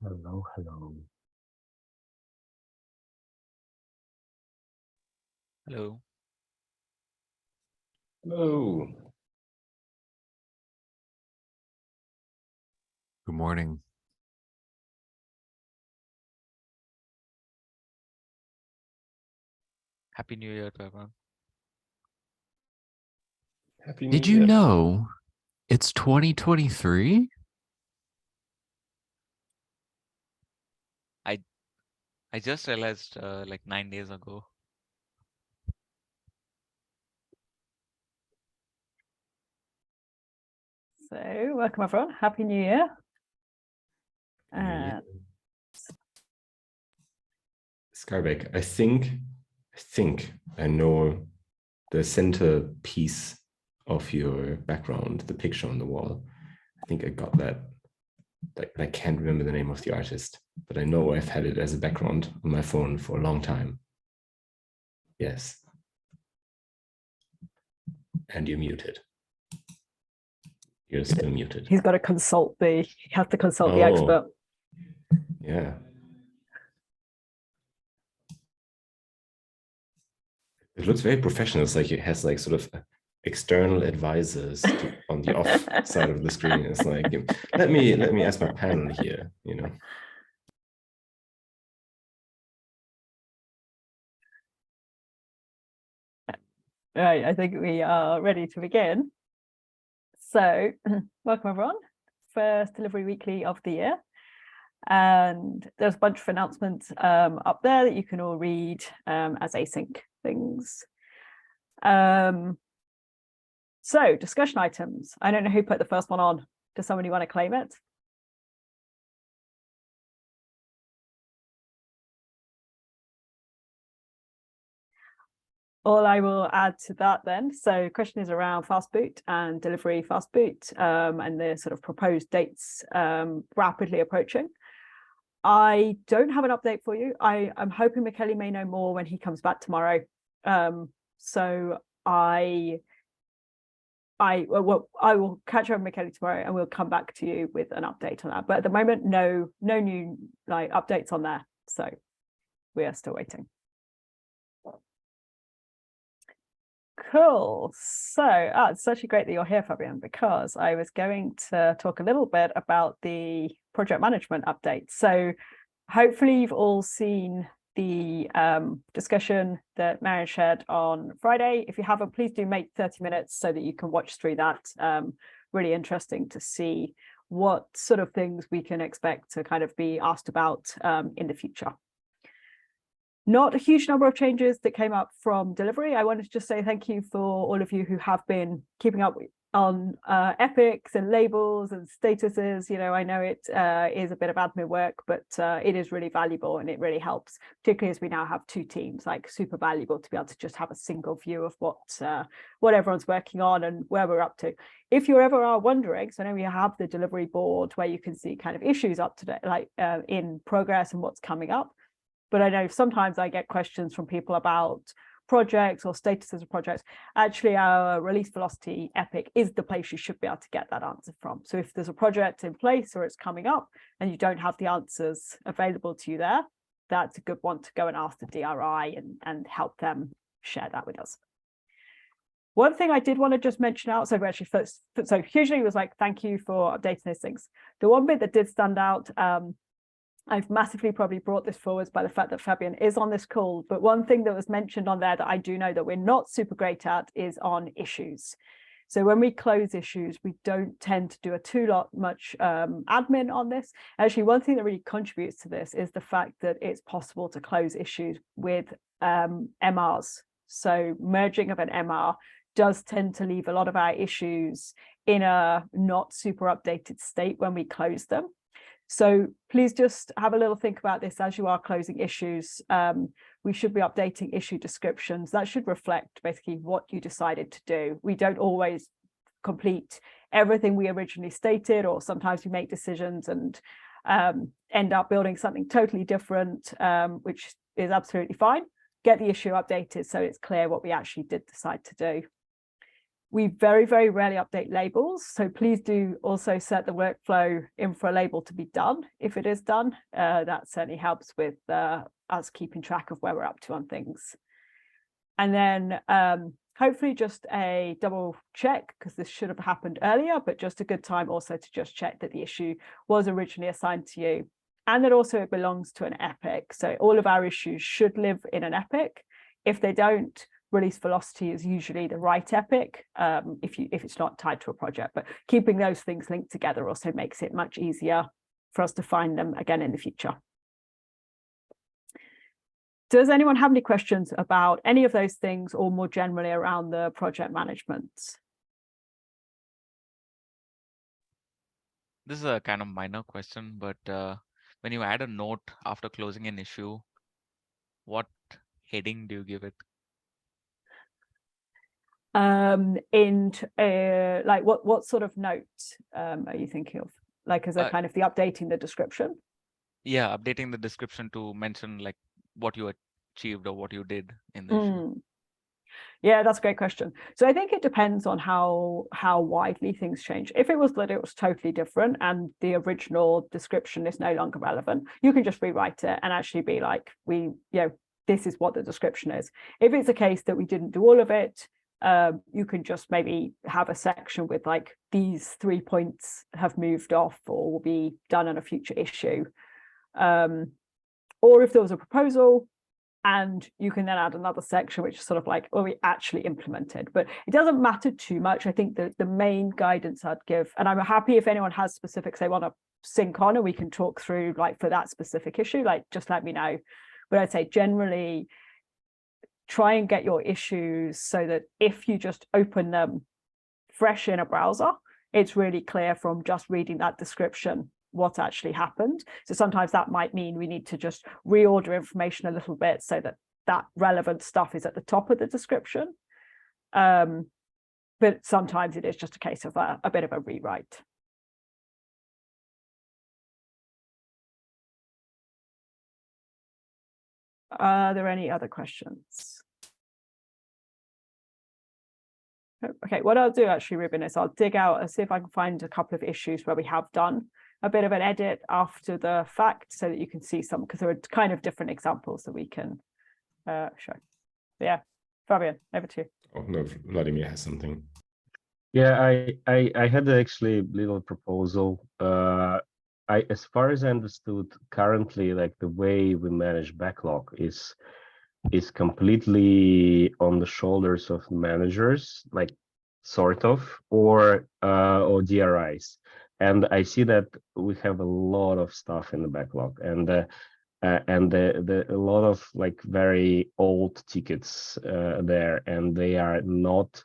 Hello, hello. Hello. Hello. Good morning. Happy New Year to everyone. Happy New Did you Year. know it's 2023? I just realized like 9 days ago. So welcome everyone, Happy New Year. Skybeck, I think I know the center piece of your background, the picture on the wall. I think I got that. I can't remember the name of the artist, but I know I've had it as a background on my phone for a long time. Yes. And you're muted. You're still muted. He's got to consult the expert. Yeah. It looks very professional. It's like it has like sort of external advisors on the off side of the screen. It's like, let me ask my panel here, you know. Right, I think we are ready to begin. So welcome everyone, first delivery weekly of the year. And there's a bunch of announcements up there that you can all read as async things. So discussion items. I don't know who put the first one on. Does somebody want to claim it? All I will add to that then. So question is around fast boot and delivery fast boot and the sort of proposed dates rapidly approaching. I don't have an update for you. I'm hoping Michele may know more when he comes back tomorrow. So I will catch up with Michele tomorrow and we'll come back to you with an update on that. But at the moment, no new like updates on there. So we are still waiting. Cool. So it's actually great that you're here, Fabian, because I was going to talk a little bit about the project management update. So hopefully you've all seen the discussion that Marion shared on Friday. If you haven't, please do make 30 minutes so that you can watch through that. Really interesting to see what sort of things we can expect to kind of be asked about in the future. Not a huge number of changes that came up from delivery. I wanted to just say thank you for all of you who have been keeping up on epics and labels and statuses. You know, I know it is a bit of admin work, but it is really valuable and it really helps, particularly as we now have two teams, like super valuable to be able to just have a single view of what everyone's working on and where we're up to. If you ever are wondering, so I know we have the delivery board where you can see kind of issues up to date, like in progress and what's coming up. But I know sometimes I get questions from people about projects or statuses of projects. Actually, our release velocity epic is the place you should be able to get that answer from. So if there's a project in place or it's coming up and you don't have the answers available to you there, that's a good one to go and ask the DRI and help them share that with us. One thing I did want to just mention out, so actually first, so hugely was like, thank you for updating those things. The one bit that did stand out, I've massively probably brought this forward by the fact that Fabian is on this call, but one thing that was mentioned on there that I do know that we're not super great at is on issues. So when we close issues, we don't tend to do much admin on this. Actually, one thing that really contributes to this is the fact that it's possible to close issues with MRs. So merging of an MR does tend to leave a lot of our issues in a not super updated state when we close them. So please just have a little think about this as you are closing issues. We should be updating issue descriptions. That should reflect basically what you decided to do. We don't always complete everything we originally stated, or sometimes we make decisions and end up building something totally different, which is absolutely fine. Get the issue updated so it's clear what we actually did decide to do. We very, very rarely update labels. So please do also set the workflow in for a label to be done. If it is done, that certainly helps with us keeping track of where we're up to on things. And then hopefully just a double check, because this should have happened earlier, but just a good time also to just check that the issue was originally assigned to you, and that also it belongs to an epic. So all of our issues should live in an epic. If they don't, release velocity is usually the right epic if it's not tied to a project. But keeping those things linked together also makes it much easier for us to find them again in the future. Does anyone have any questions about any of those things, or more generally around the project management? This is a kind of minor question, but when you add a note after closing an issue, what heading do you give it? Like what sort of note are you thinking of? Like as a kind of the updating the description? Yeah, updating the description to mention like what you achieved or what you did in the issue. Yeah, that's a great question. So I think it depends on how widely things change. If it was that it was totally different and the original description is no longer relevant, you can just rewrite it and actually be like, this is what the description is. If it's a case that we didn't do all of it, you can just maybe have a section with like these 3 points have moved off or will be done on a future issue. Or if there was a proposal, and you can then add another section which is sort of like, oh, we actually implemented. But it doesn't matter too much. I think that the main guidance I'd give, and I'm happy if anyone has specifics they want to sync on and we can talk through like for that specific issue, like just let me know. But I'd say generally try and get your issues so that if you just open them fresh in a browser, it's really clear from just reading that description what actually happened. So sometimes that might mean we need to just reorder information a little bit so that that relevant stuff is at the top of the description. But sometimes it is just a case of a bit of a rewrite. Are there any other questions? Okay, what I'll do actually, Ruben, is I'll dig out and see if I can find a couple of issues where we have done a bit of an edit after the fact so that you can see some, because there are kind of different examples that we can show. Yeah, Fabian, over to you. Oh, no, Vladimir has something. Yeah, I had actually a little proposal. As far as I understood, currently, like the way we manage backlog is completely on the shoulders of managers, like sort of, or DRIs. And I see that we have a lot of stuff in the backlog, and a lot of like very old tickets there, and they are not.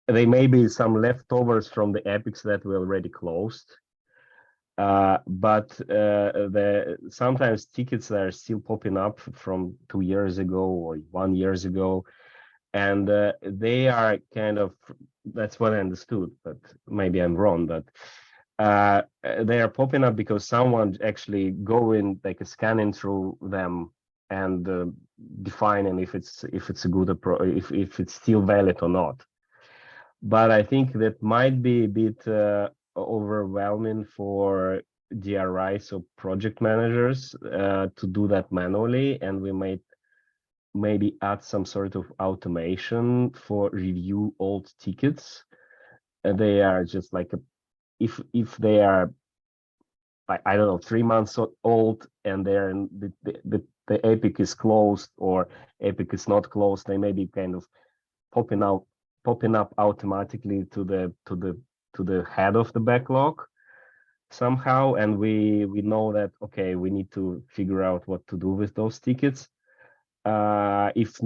They may be some leftovers from the epics that we already closed, but sometimes tickets that are still popping up from 2 years ago or 1 year ago, and they are kind of, that's what I understood, but maybe I'm wrong, but they are popping up because someone actually going like scanning through them and defining if it's a good approach, if it's still valid or not. But I think that might be a bit overwhelming for DRIs or project managers to do that manually, and we might maybe add some sort of automation for review old tickets. They are just like if they are, I don't know, 3 months old and they're the epic is closed or epic is not closed, they may be kind of popping up automatically to the head of the backlog somehow, and we know that, okay, we need to figure out what to do with those tickets. If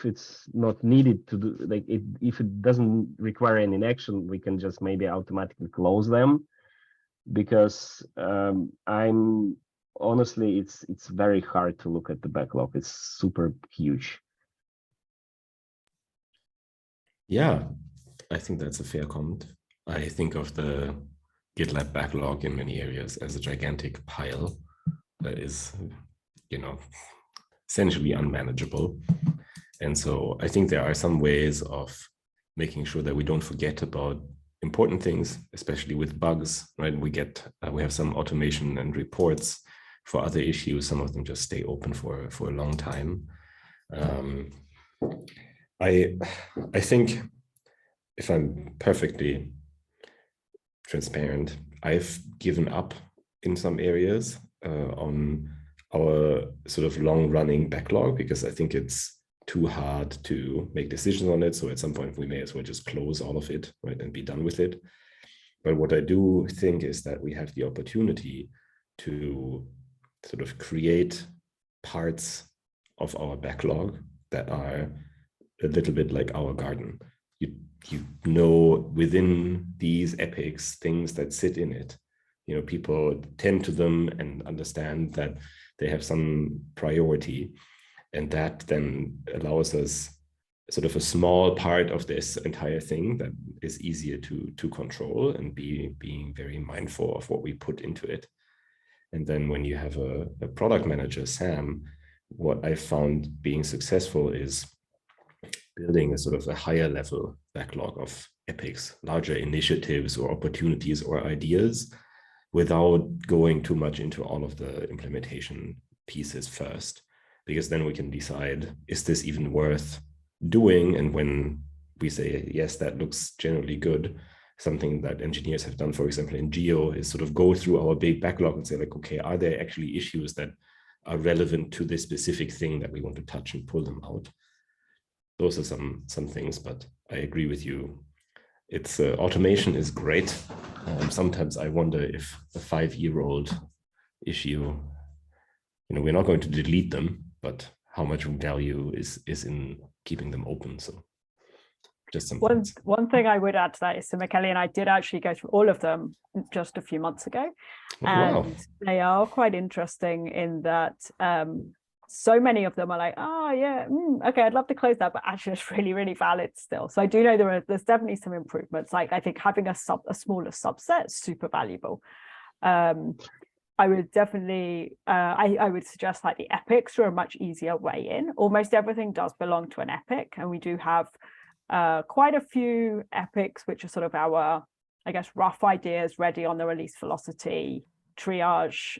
it's not needed to do, like if it doesn't require any action, we can just maybe automatically close them, because I'm honestly, it's very hard to look at the backlog. It's super huge. Yeah, I think that's a fair comment. I think of the GitLab backlog in many areas as a gigantic pile that is, essentially unmanageable. And so I think there are some ways of making sure that we don't forget about important things, especially with bugs, right? We have some automation and reports for other issues. Some of them just stay open for a long time. I think, if I'm perfectly transparent, I've given up in some areas on our sort of long-running backlog, because I think it's too hard to make decisions on it. So at some point we may as well just close all of it, right, and be done with it. But what I do think is that we have the opportunity to sort of create parts of our backlog that are a little bit like our garden. You know, within these epics, things that sit in it, you know, people tend to them and understand that they have some priority, and that then allows us sort of a small part of this entire thing that is easier to control, and being very mindful of what we put into it. And then when you have a product manager, Sam, what I found being successful is building a sort of a higher level backlog of epics, larger initiatives or opportunities or ideas, without going too much into all of the implementation pieces first, because then we can decide, is this even worth doing? And when we say, yes, that looks generally good, something that engineers have done, for example, in Geo, is sort of go through our big backlog and say, like, okay, are there actually issues that are relevant to this specific thing that we want to touch, and pull them out? Those are some things, but I agree with you. It's automation is great. Sometimes I wonder if a 5-year-old issue, you know, we're not going to delete them, but how much value is in keeping them open? So just some things. One thing I would add to that is, so Michele and I did actually go through all of them just a few months ago, and Wow. they are quite interesting in that so many of them are like, oh yeah, okay, I'd love to close that, but actually it's really, really valid still. So I do know there's definitely some improvements. Like, I think having a smaller subset is super valuable. I would definitely, I would suggest like the epics are a much easier way in. Almost everything does belong to an epic, and we do have quite a few epics, which are sort of our, I guess, rough ideas ready on the release velocity triage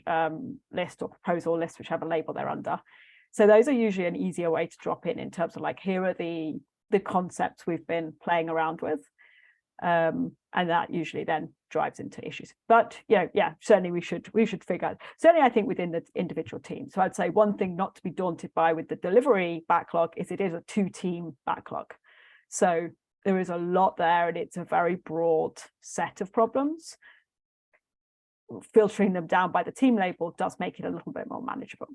list or proposal list, whichever label they're under. So those are usually an easier way to drop in terms of like, here are the concepts we've been playing around with. And that usually then drives into issues. But yeah, certainly we should figure out, certainly I think within the individual team. So I'd say one thing not to be daunted by with the delivery backlog is it is a 2-team backlog. So there is a lot there, and it's a very broad set of problems. Filtering them down by the team label does make it a little bit more manageable.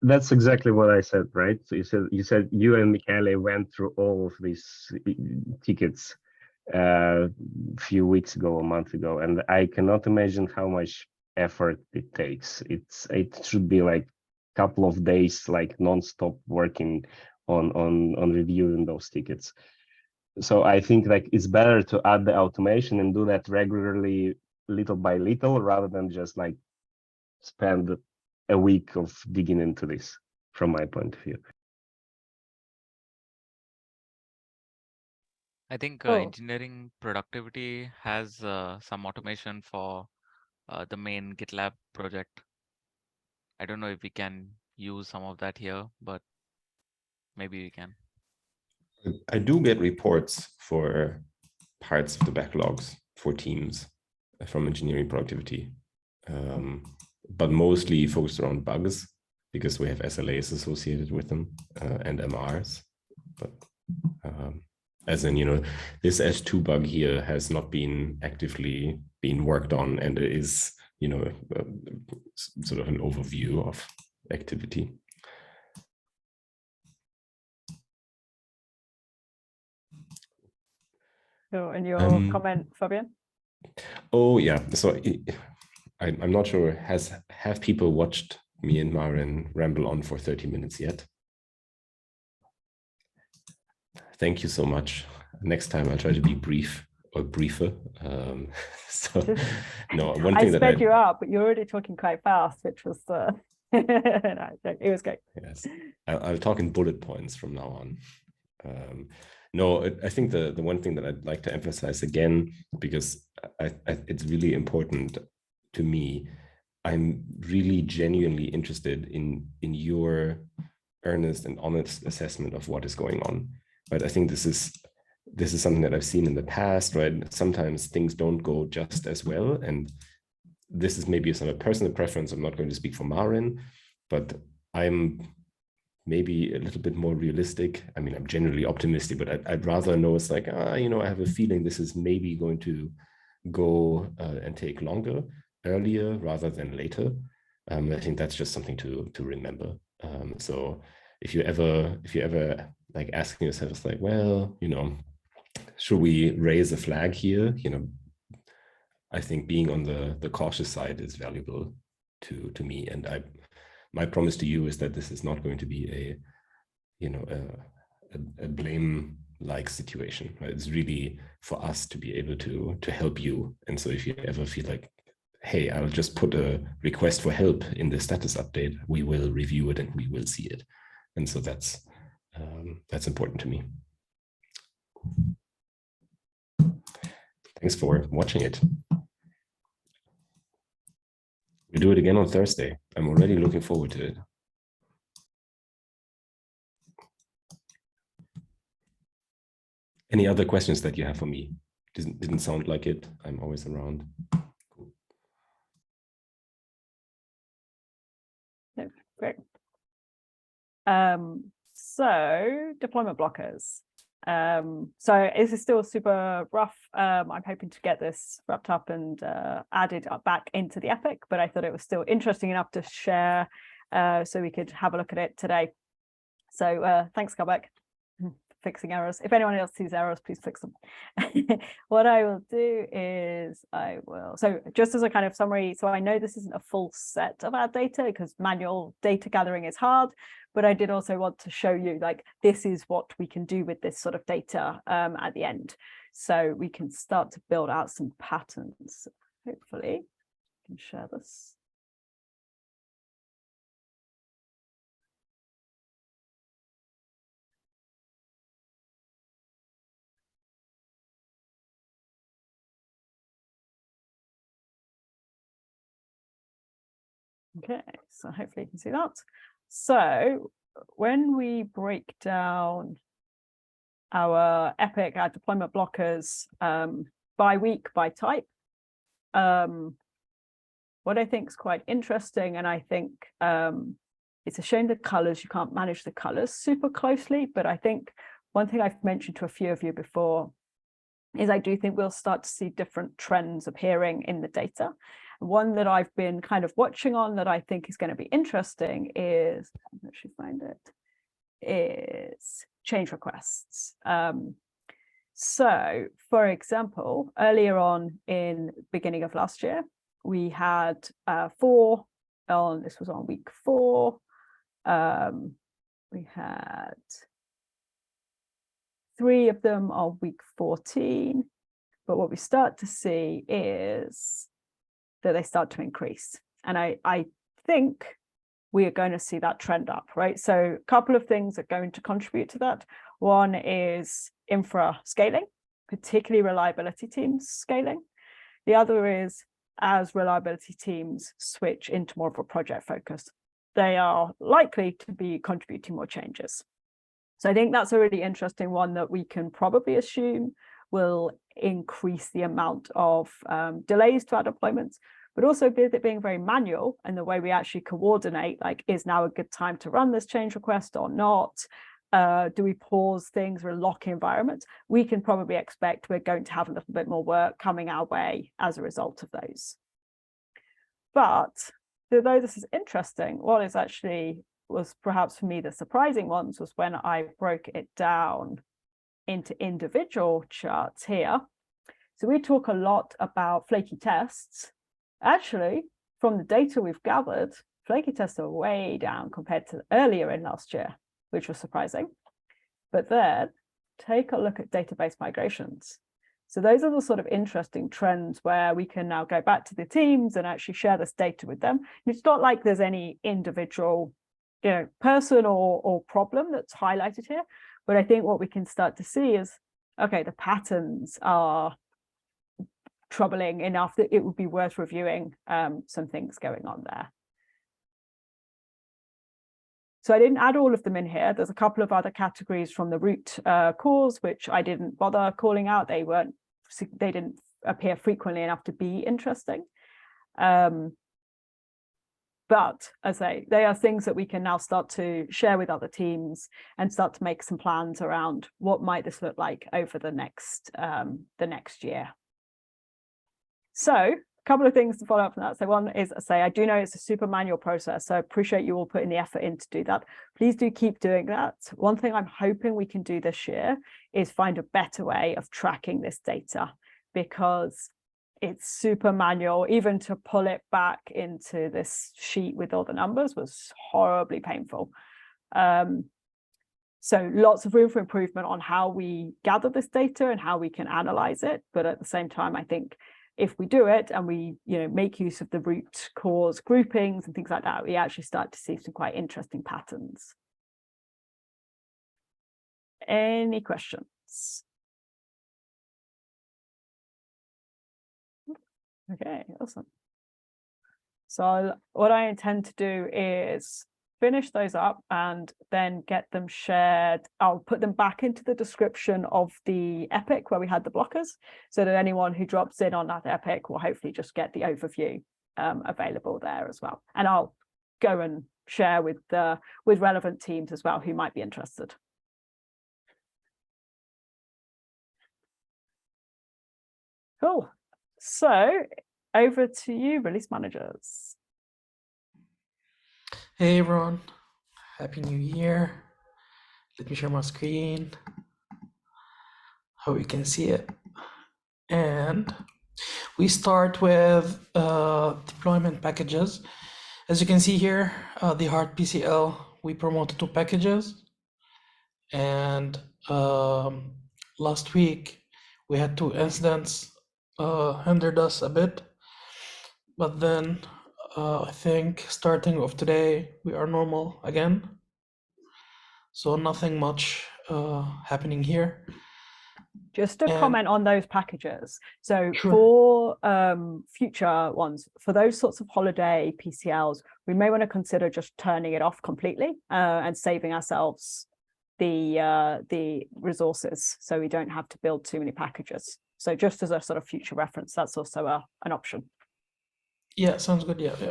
That's exactly what I said, right? So you said you and Michele went through all of these tickets a few weeks ago, a month ago, and I cannot imagine how much effort it takes. It should be like a couple of days, like non-stop working on reviewing those tickets. So I think like it's better to add the automation and do that regularly, little by little, rather than just like spend a week of digging into this, from my point of view. I think Oh. engineering productivity has some automation for the main GitLab project. I don't know if we can use some of that here, but maybe we can. I do get reports for parts of the backlogs for teams from engineering productivity, but mostly focused around bugs, because we have SLAs associated with them and MRs. But as in, you know, this S2 bug here has not been actively being worked on, and it is, you know, sort of an overview of activity. So, and your comment, Fabian? Oh yeah, so I'm not sure, have people watched me and Maren ramble on for 30 minutes yet? Thank you so much. Next time I'll try to be brief or briefer. So no, one thing I sped you up, but you're already talking quite fast, which was No, it was great. Yes, I'll talk in bullet points from now on. No, I think the one thing that I'd like to emphasize again, because it's really important to me, I'm really genuinely interested in your earnest and honest assessment of what is going on. But I think this is something that I've seen in the past, right? Sometimes things don't go just as well, and this is maybe some personal preference. I'm not going to speak for Marin, but I'm maybe a little bit more realistic. I mean, I'm generally optimistic, but I'd rather know it's like, I have a feeling this is maybe going to go and take longer, earlier rather than later. I think that's just something to remember. So if you ever like asking yourself, it's like, well, should we raise a flag here? I think being on the cautious side is valuable to me. And my promise to you is that this is not going to be a blame-like situation. Right? It's really for us to be able to help you. And so if you ever feel like, hey, I'll just put a request for help in the status update, we will review it and we will see it. And so that's important to me. Thanks for watching it. We'll do it again on Thursday. I'm already looking forward to it. Any other questions that you have for me? Didn't sound like it. I'm always around. Cool. No, great. So deployment blockers. So this is still super rough. I'm hoping to get this wrapped up and added back into the epic, but I thought it was still interesting enough to share so we could have a look at it today. So thanks, Skarbek, fixing errors. If anyone else sees errors, please fix them. What I will do is so just as a kind of summary, so I know this isn't a full set of our data because manual data gathering is hard, but I did also want to show you like this is what we can do with this sort of data at the end. So we can start to build out some patterns. Hopefully I can share this. Okay, so hopefully you can see that. So when we break down our epic, our deployment blockers by week, by type, what I think is quite interesting, and I think it's a shame the colors, you can't manage the colors super closely, but I think one thing I've mentioned to a few of you before is I do think we'll start to see different trends appearing in the data. One that I've been kind of watching on that I think is going to be interesting is, I'll actually find it, is change requests. So for example, earlier on in the beginning of last year, we had this was on week 4. We had 3 of them on week 14. But what we start to see is that they start to increase. And I think we are going to see that trend up, right? So a couple of things are going to contribute to that. One is infra scaling, particularly reliability teams scaling. The other is as reliability teams switch into more of a project focus, they are likely to be contributing more changes. So I think that's a really interesting one that we can probably assume will increase the amount of delays to our deployments, but also with it being very manual and the way we actually coordinate, like, is now a good time to run this change request or not? Do we pause things or lock environments? We can probably expect we're going to have a little bit more work coming our way as a result of those. But though this is interesting, what is actually was perhaps for me the surprising ones was when I broke it down into individual charts here. So we talk a lot about flaky tests. Actually, from the data we've gathered, flaky tests are way down compared to earlier in last year, which was surprising. But then take a look at database migrations. So those are the sort of interesting trends where we can now go back to the teams and actually share this data with them. It's not like there's any individual, person or problem that's highlighted here, but I think what we can start to see is, okay, the patterns are troubling enough that it would be worth reviewing some things going on there. So I didn't add all of them in here. There's a couple of other categories from the root cause, which I didn't bother calling out. They didn't appear frequently enough to be interesting. But as I say, they are things that we can now start to share with other teams and start to make some plans around what might this look like over the next year. So a couple of things to follow up from that. So one is, I do know it's a super manual process, so I appreciate you all putting the effort in to do that. Please do keep doing that. One thing I'm hoping we can do this year is find a better way of tracking this data, because it's super manual. Even to pull it back into this sheet with all the numbers was horribly painful. So lots of room for improvement on how we gather this data and how we can analyze it. But at the same time, I think if we do it and we make use of the root cause groupings and things like that, we actually start to see some quite interesting patterns. Any questions? Okay, awesome. So what I intend to do is finish those up and then get them shared. I'll put them back into the description of the epic where we had the blockers, so that anyone who drops in on that epic will hopefully just get the overview available there as well. And I'll go and share with relevant teams as well who might be interested. Cool. So over to you, release managers. Hey everyone, Happy New Year. Let me share my screen. Hope you can see it. And we start with deployment packages. As you can see here, the hard PCL, we promoted 2 packages. And last week we had 2 incidents, hindered us a bit. But then I think starting of today, we are normal again. So nothing much happening here. Just to comment on those packages. So Sure. For future ones, for those sorts of holiday PCLs, we may want to consider just turning it off completely and saving ourselves the resources, so we don't have to build too many packages. So just as a sort of future reference, that's also an option. Yeah, sounds good. Yeah.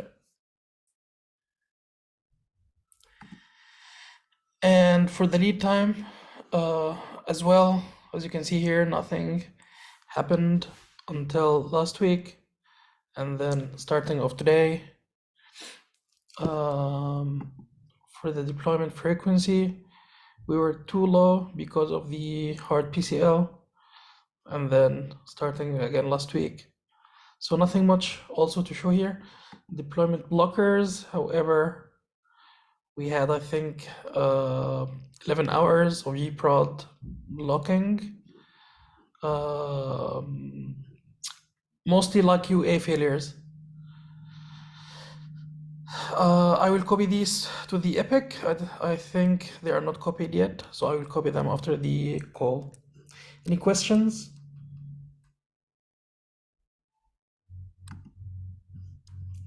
And for the lead time, as well, as you can see here, nothing happened until last week, and then starting of today. For the deployment frequency, we were too low because of the hard PCL, and then starting again last week. So nothing much also to show here. Deployment blockers, however, we had, I think, 11 hours of gprod blocking. Mostly like UA failures. I will copy these to the epic. I think they are not copied yet, so I will copy them after the call. Any questions?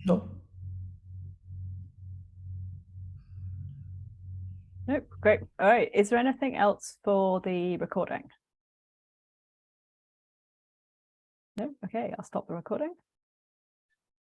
No? Nope, great. All right, is there anything else for the recording? No, okay, I'll stop the recording.